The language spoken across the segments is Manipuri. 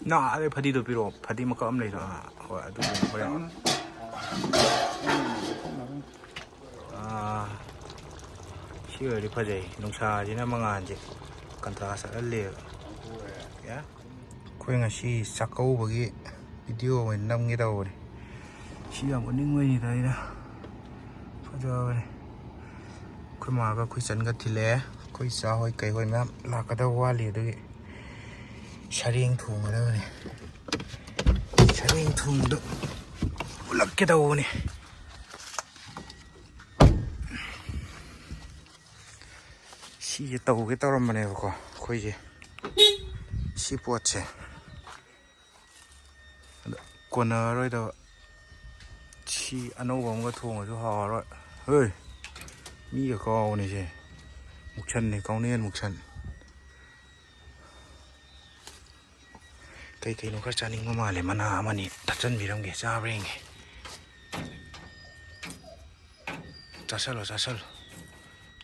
น่าอะไรพอดีตัวพี่โรพอดีมันก็อำเลยเนาะดูไปแล้วเชื่อดิพ่อใจน้องชาจีน่ามางานจีกันตาสักเลี้ยยะคุยกันชีสักกูบกี้วิดีโอมันนำงี้ตัวเลยชีอย่างวันนี้เงยนี่ได้นะพ่อเจ้าเลยคุยมาก็คุยสันกันทีแรกคุยสาวคุยไก่คุยแม่ลากกระดาว่าเลยด้วยชาเรียงถุงมาแล้วเนี่ยชาเรียงถุงดูลักกระดาเนี่ยชีจะตัวกี่ตัวมันเนี่ยก็คุยจีชีปวดเช่คนอะไรตัวชีอันนู้นผมก็ทวงจุ่หอร้อยเฮ้ยมีกับกอนี่ใช่มุกชันเนี่ยกองเนี่ยมุกชันไก่ๆนู้นก็จะนิ่งมาเลยมันหามันนี่ตัดจนมีรำเกจ้าเร่งจ้าเชลจ้าเชล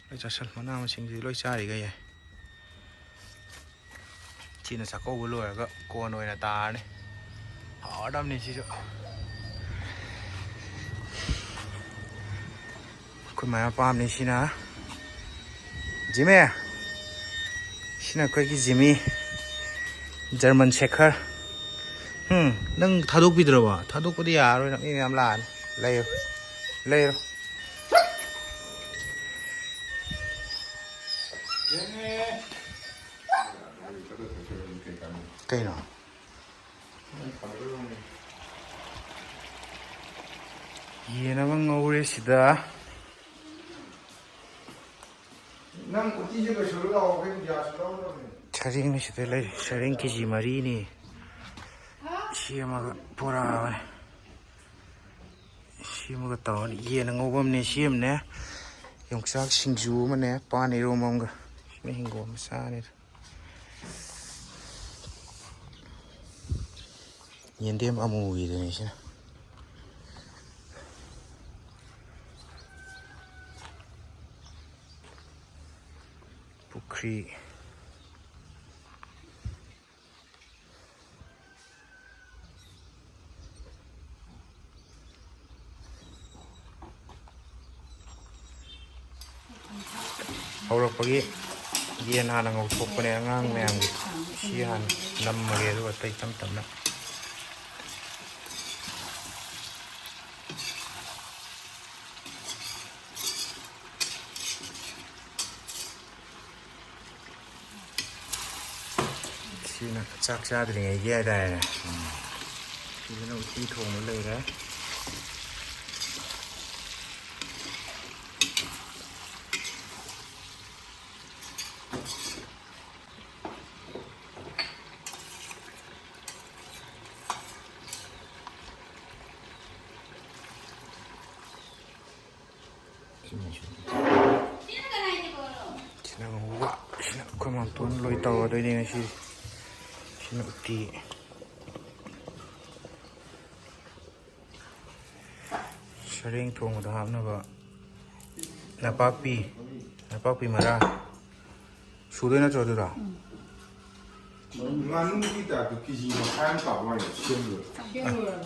เลยจ้าเชลมันหามันชิงดีลอยจ้าดีกันยัยชีน่ะสักก็วุ่นวายก็กลัวหน่อยนะตาเนี่ยหอดำนี่ชิจุคุณหมายปามนี่ชินะจิเม่ชินะคุยกี่จิมี่เยอรมันเชคเกอร์นั่งทัดดุกบิดหรอวะทัดดุกก็ดีอ่ะรู้นะนี่น้ำลานเลยไก่เนาะยี่นะมันงูเรสิดานั่งที่จะไปชุดเราเป็นยาชุดเราชาริงนี่สิเตเลยชาริงกิจิมารีนี่เชี่ยมากพอราเลยเชี่ยมากต่อยี่นะงูมันเนี่ยเชี่ยมเนี่ยยงซักชิงจูมันเนี่ยปานี่รู้มั้งก็ไม่หิงกูไม่ซาเนี่ยยันเดียมอามูวีเลยใช่ไหมปุครีเอาเราไปเย็นหาหนังเอาพกไปในง่างแมงชี้หันนำมาเรียด้วยไปตั้มๆนะชี้นะชักชาติยังไงแย่ได้นะชี้เราชี้ทงเลยนะSina ngwa, sina kumantun loy tawa doy ni si sina uti. Sharing thong da ham na ba. Napakpi mara. Sude na chodu da. Nganu kita ke kiji makan kau mai siapa? Siapa?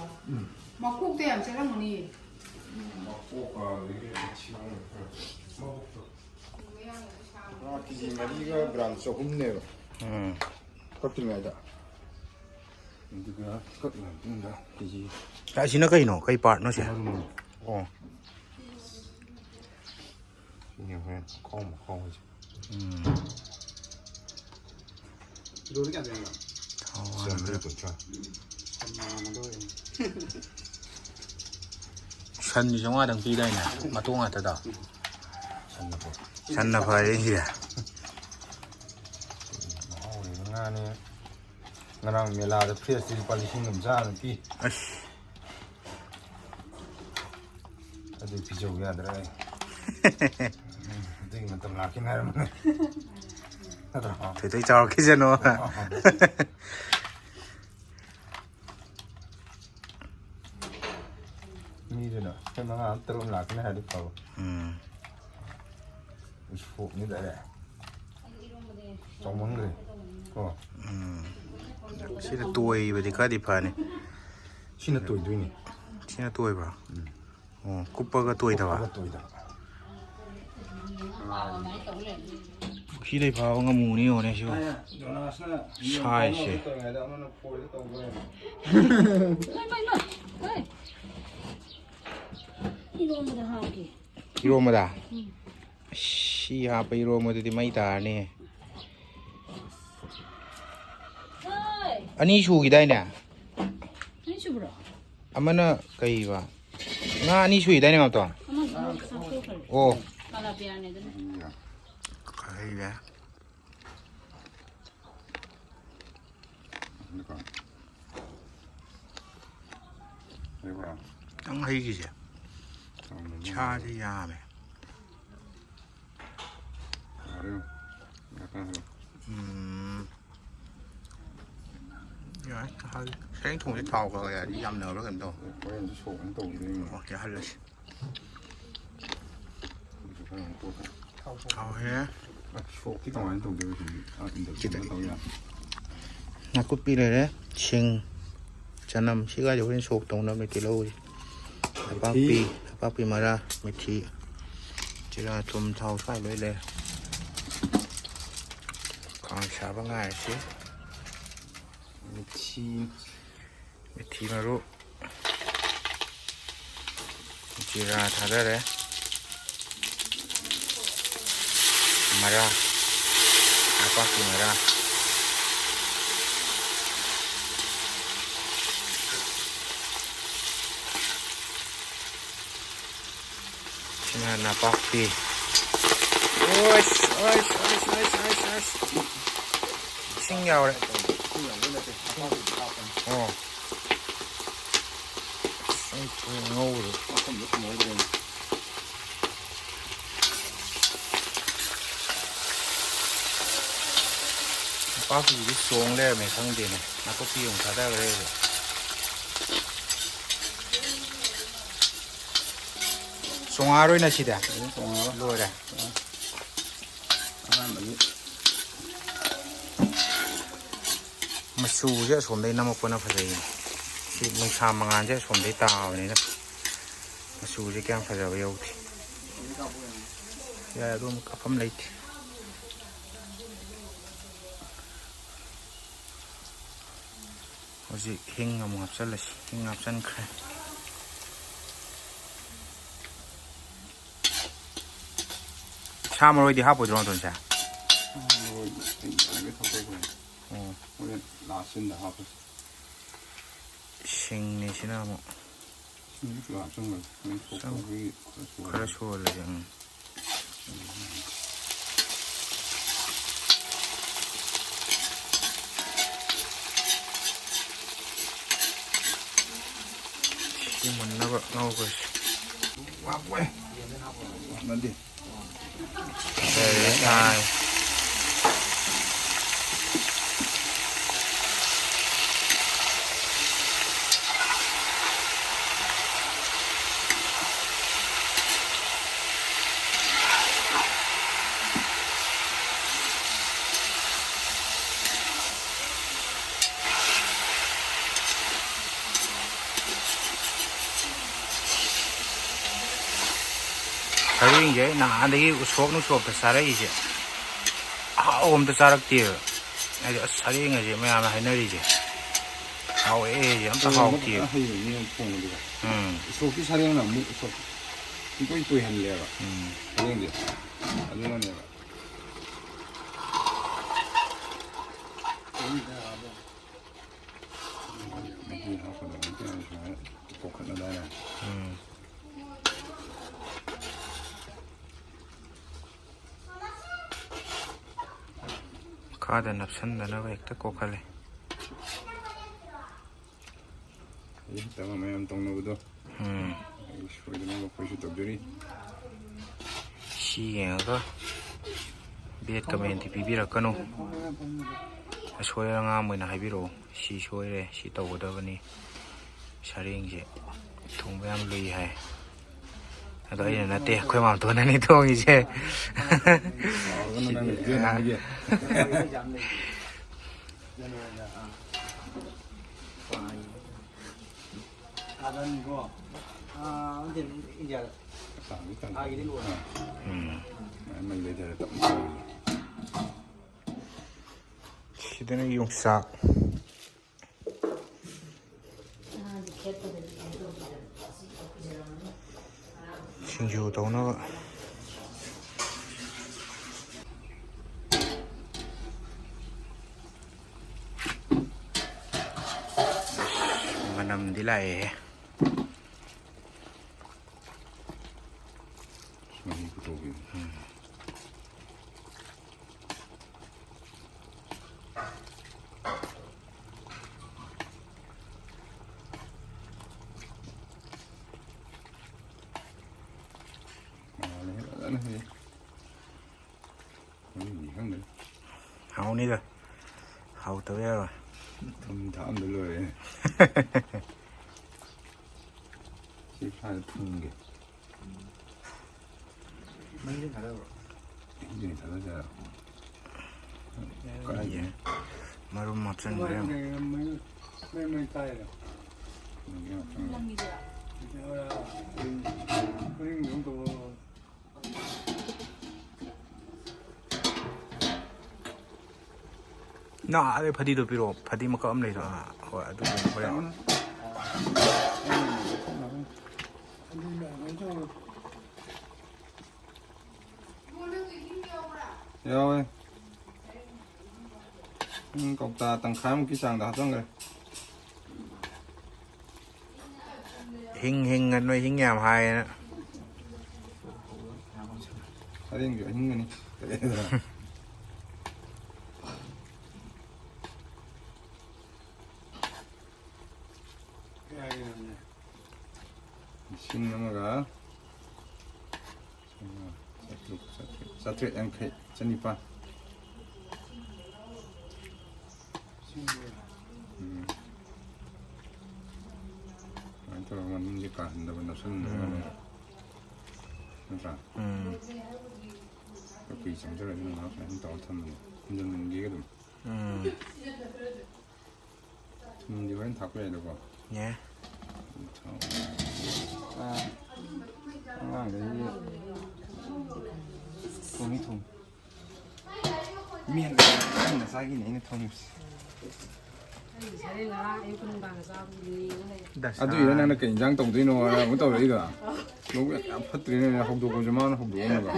Makuk tu yang cerah mana ni? Makuk ni cium. Makuk. Kiji mari ke brand sohum ni. Kau tinggal ada. Itu ke? Kau tinggal kiji. Tại sao nó cây nó cây part nó sẽ. Ồ. Nhiều hơn, không. Đôi cái gì vậy? Xem đây của cha. Sân thì trong đằng kia đây nè, mà tung à thật đó. Sân là phải đấy gì à? Nga ni, ngarang mela ada festival palising ngumza nanti. Ada pijau ya ada. Ting mentam laki nara mana. Thì tôi cho cái chân nó. Ni je na, kan mga terum laki na hadip kau. Usfuk ni dah. Trong mong ni. Oh. sida toibadi khadi phani sina toiduni sina toibra oh kuppaga toidaba toida sida phawa ngamuni one shu sai se 이놈보다 하게. iromada shi hapa iromada di mai tarni ani shugidaine 한식으로. amana kaiba nga ani shugidaine ngapto 한번 싹둑을. oh 갈라비안 애들. kaiba 그러니까 이거야 tang haigise chaji yame 알아요 약간 ya hal sáng thùng cái tàu rồi đi dầm nữa đó gần đâu 거의 이제 소금 또 우리는 ok hal rồi 그냥 또 tàu he 속 기가 많이 또 되지 아 근데 또야 na copy này đấy chinh chanam siga jo rin sok tong na me kilo papi mara methi chira tum thau sai loi le còn sa ba ngai si methi maru chira thada re mara papi mara Sina na papi. Oish. Sing yao đấy. Oh. Sing pui ngô rồi. Papi đi xuống đây mày không đi này. Nó có pi không thả ra đây rồi. 송아로 나 시다. 송아로 로라. 마수제 손대 남았구나 파자이. 시 농사 망한제 손대 따오네. 마수제 그냥 파자고 여우티. 야, 좀 갚음 레이트. 어지 행 아무 합살라시. 행 합산 그래. 참으로 이제 하고 들어온 돈자. 우리 나신다 하고 생내시나 뭐. 이거 정말 속이 그래 좋을래 응. 이문 나오고 와 뭐해 뭔데 네, 아. 사실 이제 나한테 수업은 수업도 살아 이제 아옴도 살았대요. 아주 사실 이제 뭐야 하늘이지. 아우 에 엄청 하옵대요. 속이 사려나 뭐 속. 이거 한래가. 그런데 아니면 내가. 이 하고는 그냥 꼭 하나다. 카드 납산다나 왜 꼭할래? 이따가 매ям 동네부터. 소리는 거 보시 dob들이. 시행가 비엣 커멘트 비비라카노. 소리랑 아무나 하비로 시 소리래 시 떠오더니 샤링제 동배양 루이해. 아도 이제 나때 그 마음 돈하니 돈 이제. 아난 이거 아 근데 이제 สามนิดกัน 아 이리 와 มันเลยจะต้อง 시대는 용삭 신주 도너 만남 딜라에 มันมีประตูอยู่มาเลยแล้วนะพี่มันมีข้างหนึ่ง 하오 니가 하오 떠야 ทำถามไปเลยที่พลาดพึ่งเกี่ย 만지 달아봐 굉장히 다르잖아. 예 마루 맞추는 거요 매매 따이라 그림 정도 나 아래 바디도 비로 바디 먹고 엄내서 어 아도 뭐야 rồi cọc ta tăng khái một cái sàng đã xong rồi hình ngân với hình nhàm hai đó thấy đi kiểu hình này xin nó mà sát tuyệt em khệ chân đi pa anh cho mình đi cả hình mình nó sưng nữa này đúng không cái quỷ chẳng cho nên nó phải tỏ thân mình nhưng gì cái đúng mình đi vẫn thắc về được không nhé đấy 통이 통 미안 나 사기 내내 통이 아, 또 이런 하나 긴장 동도 이노 못 떠 이거. 너무 아파트리네 혹도 보지만 혹도 오는 거.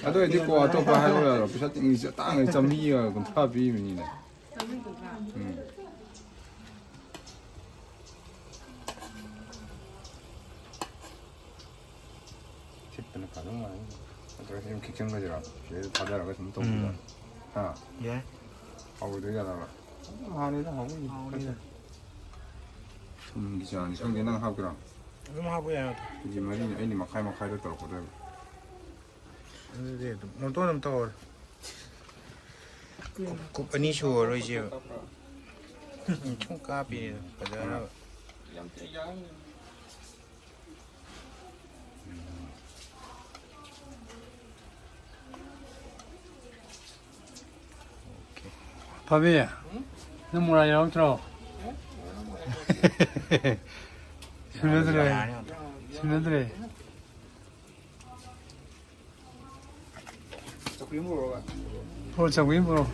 아, 또 이제 거 또 봐 하고요. 비슷한 게 땅을 좀 비어 그 탑이미네. 집에는 가는 거 아니야? 그래서 지금 객정가지라 얘도 받아라가 좀 동기다. 아, 예 하고 되잖아. 아니다 하고 있어. 기자 아니 성게랑 하고랑 좀 하고야 이제 말이 애니 막하이 됐더라고. 근데 너 또는 또 그 아니 쇼로 이제 총값이 받아 밥이야 너 뭐라 영 들어 술래들에 뭐 저기 뭐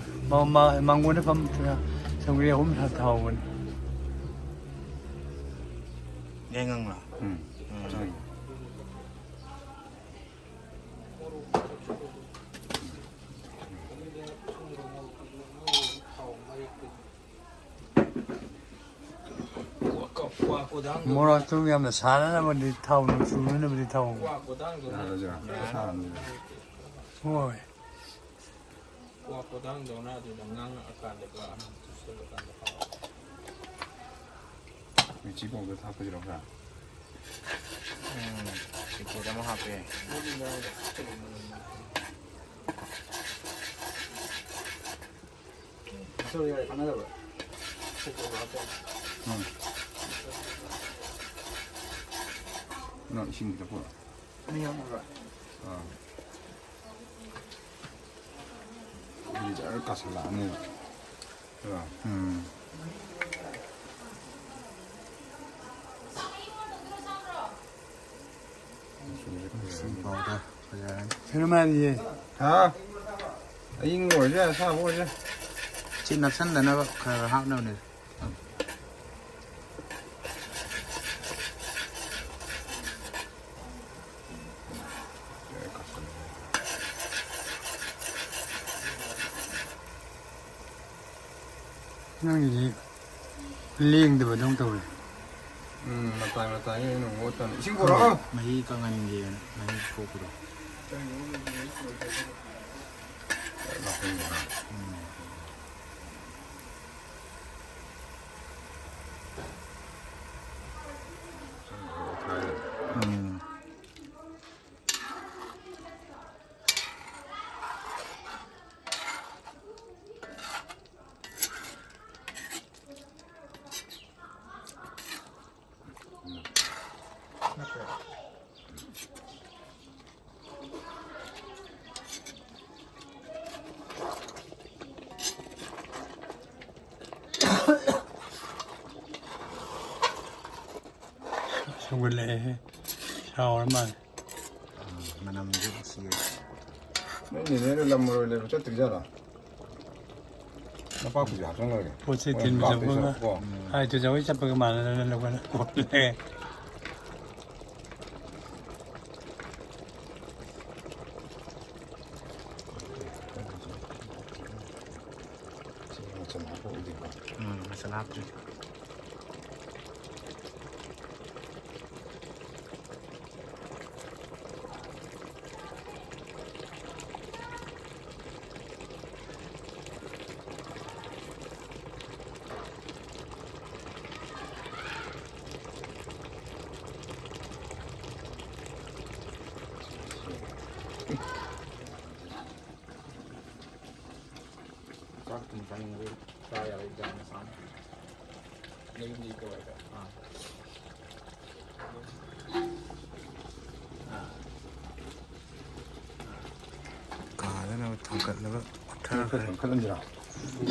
망고네 밤 저기 홈사 타오는 냉응라 저기. 뭐라 저기 하면 사나나만 타오는 주문을 타오고 잘하자. 사람들. 뭐 집어도 다 그지라고 해. 지금 좀 하고요 저기가 하나다 봐 나 신기다 보라. 이제 알까 잘 나네. 봐. ꯁꯤꯐꯥꯎꯗ ꯐꯖꯔꯅꯤ 그러면 이제 자, 익은 거 이제 사고 이제. ꯆꯤꯠ ꯅꯞꯁꯟꯗꯅꯕ ꯈꯔ ꯈꯔ ꯍꯥꯞꯅꯕꯅꯦ 형이 링도 좀 더. 맞다. 이거는 뭐 어떤 친구라. ꯃꯍꯤ ꯀꯪꯍꯟꯒꯦꯅ ꯃꯍꯤ ꯊꯣꯛꯄꯗꯣ 저걸래. 샤워만. ꯃꯅꯝꯁꯨ ꯅꯨꯡꯁꯤꯌꯦ 얘네를 남물을 내면 쪄들이잖아. 나 바쁘지 하정하게. 보세 된 저거가. 아, 저 저기 잡아가 많아라는 거는 원래. 좀 하고 어디가. masala hap죠 가다가 담갔다가 털어서 그런지라.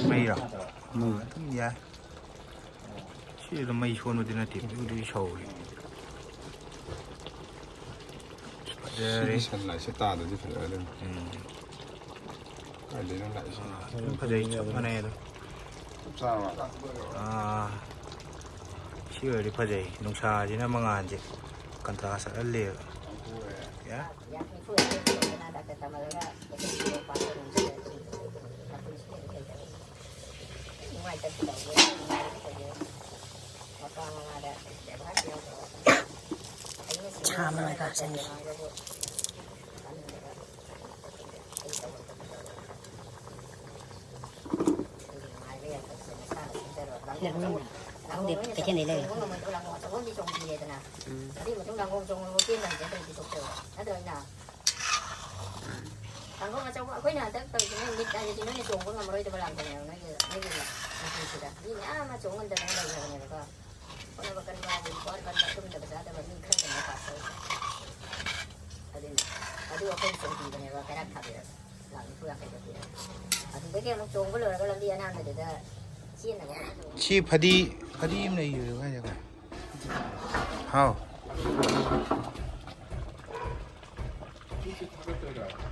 메이라 야 시도 메이 쇼노 디나티 우리 쇼리 네 신나 싶다도 diferente. 알리는 날씨. 파제이 접하네도 싸워. 시월이 파제이 농사지나 망한지 간다서 알리요 야 참을 갑자기. không điệp cái trên này đây thằng con trong quấy nào tới từ cái nghịch đây thì nó xuống có ngầm rồi tôi làm cái này nó như là nó chỉ là đi nhá mà xuống mình từ đây là này cơ con nó cần vào thì có cần phải tôi được giá để mình khơi cái nó phát rồi ở đây không xuống thì này và cái đắt thật rồi làm cái phương cái gì thì cái kia nó xuống có lừa có làm đi ăn ăn rồi để chiên này 시 파디 임네 이거 가지고 하오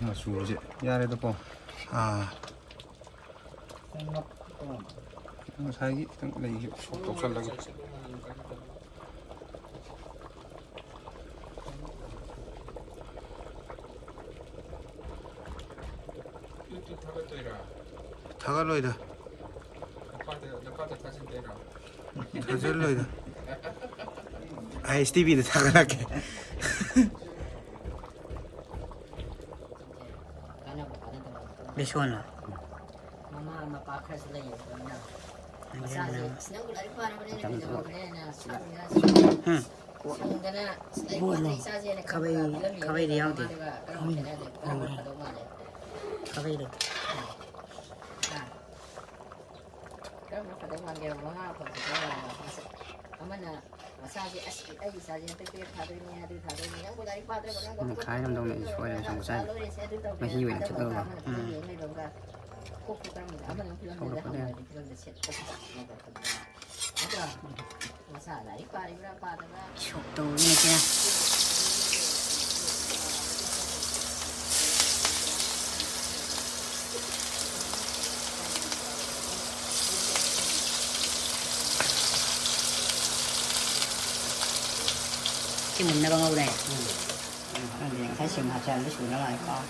나 수지. 야래도 뭐. 살기 나 이게 독살나게. 타갈로이다 타절로이다 아이 스티비도 타갈할게 Bisuan lah. Mama mapakas lah ya. Masih senang gula di mana boleh ni. Kawai dia tu. Kawai dia. Kalau pada orang dia mana apa kalau mana masaji asli aja saja tapi thadu ni yang boleh di pada orang. Khai năm đâu này xoay là trong sai mà hi vậy là chất đâu rồi 꼭 그럽니다. 아버님 그런 데 하면 그런 데 셋. 맞아. 맞아. 이빨이랑 빠다가. 속도 이렇게. cái mình nó bao đây thấy xem hạt sen cái sủi nó lại có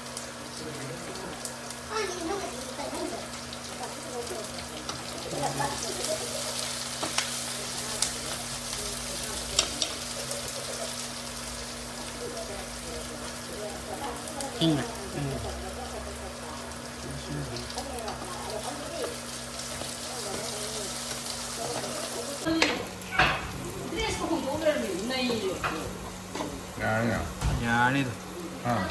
kinh mà 아니야. nhà này thôi 아.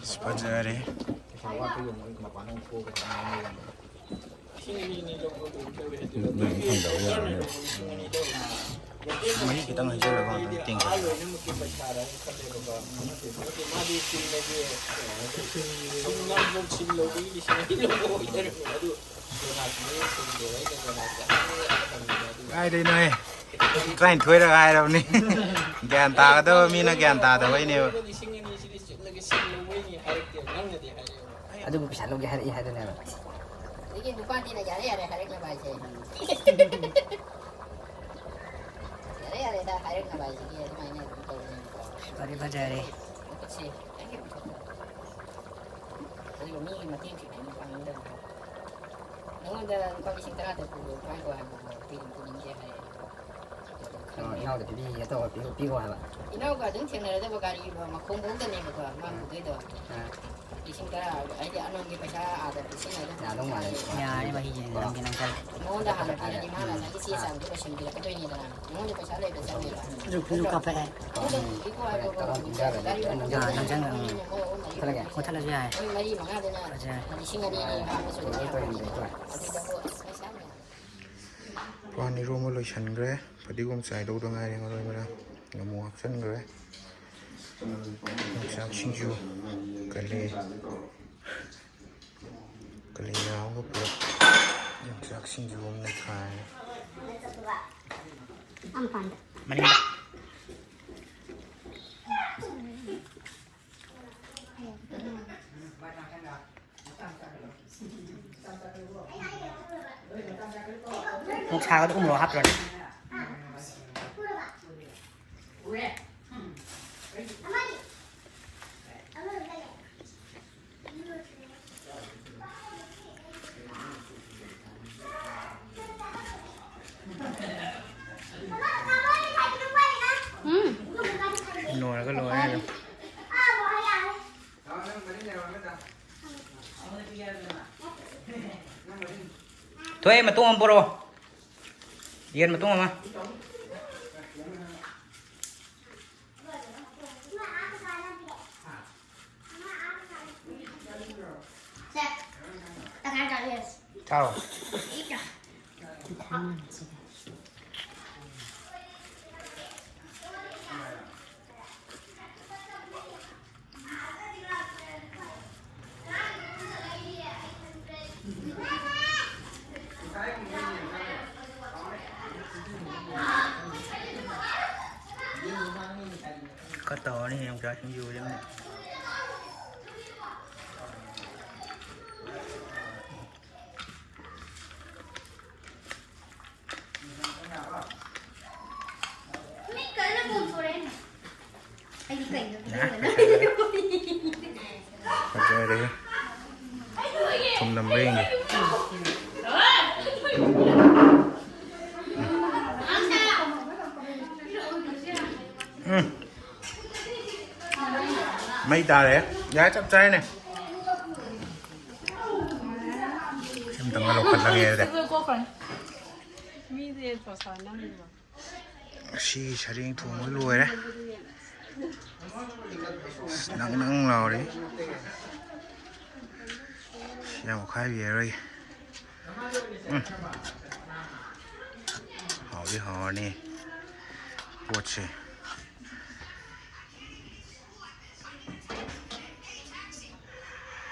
스파자리 mấy cái tăng hình chơi là còn tiền ai đây này cái anh thuê được ai đâu nè gàn ta đâu mi nó gàn ta đâu ấy nè aduh bisa lo hari hari ini 이게 누구한테나 잘해야 돼. 가르쳐 봐야지. 잘해야 돼. 다 가르쳐 봐야지. 이게 많이 또 mari belajar 그렇지. 그리고 미기만 띵치 되는 방인데. 너무들 거기 신다가 되고 광고 하고 비금 이제 해. nhau để đi cái tôi bị gọi mà 이나가 등치는 애들 가리 뭐 공부하던 애들 막 그래도 이 신다라 아이디 안 오는 게 배사 아들 신나도 nào đúng rồi nhà đi mà hi gì làm cái năng cây 뭐다 하나 비리 하나 자기 세상 그거 신기라 그도 이니더라 뭐도 배사래 배사래라 그 cà phê 이거 알고 à năng chân là cái có thật là gì 말이 많아되나 이 시간이 하면서 còn đi room lôi chân cái phải đi cùng chạy đâu đâu ngay đi rồi mà là mua chân cái sao xin chú cái nào cũng được nhưng sao xin chú hôm nay khai mà đi một sao cũng mùa hấp rồi nồi là cái nồi này rồi thuê mà tung không bro yên mà tung không à sao có tờ này không cho chúng vui lắm nè phải chơi đi không nằm riêng gì mấy ta đấy giá chắp cháy này xem tầng lục phần là nghề đấy xì xà riêng thùng mới lùi đấy nắng nắng lò đấy xem một khai về rồi विहाने पोचे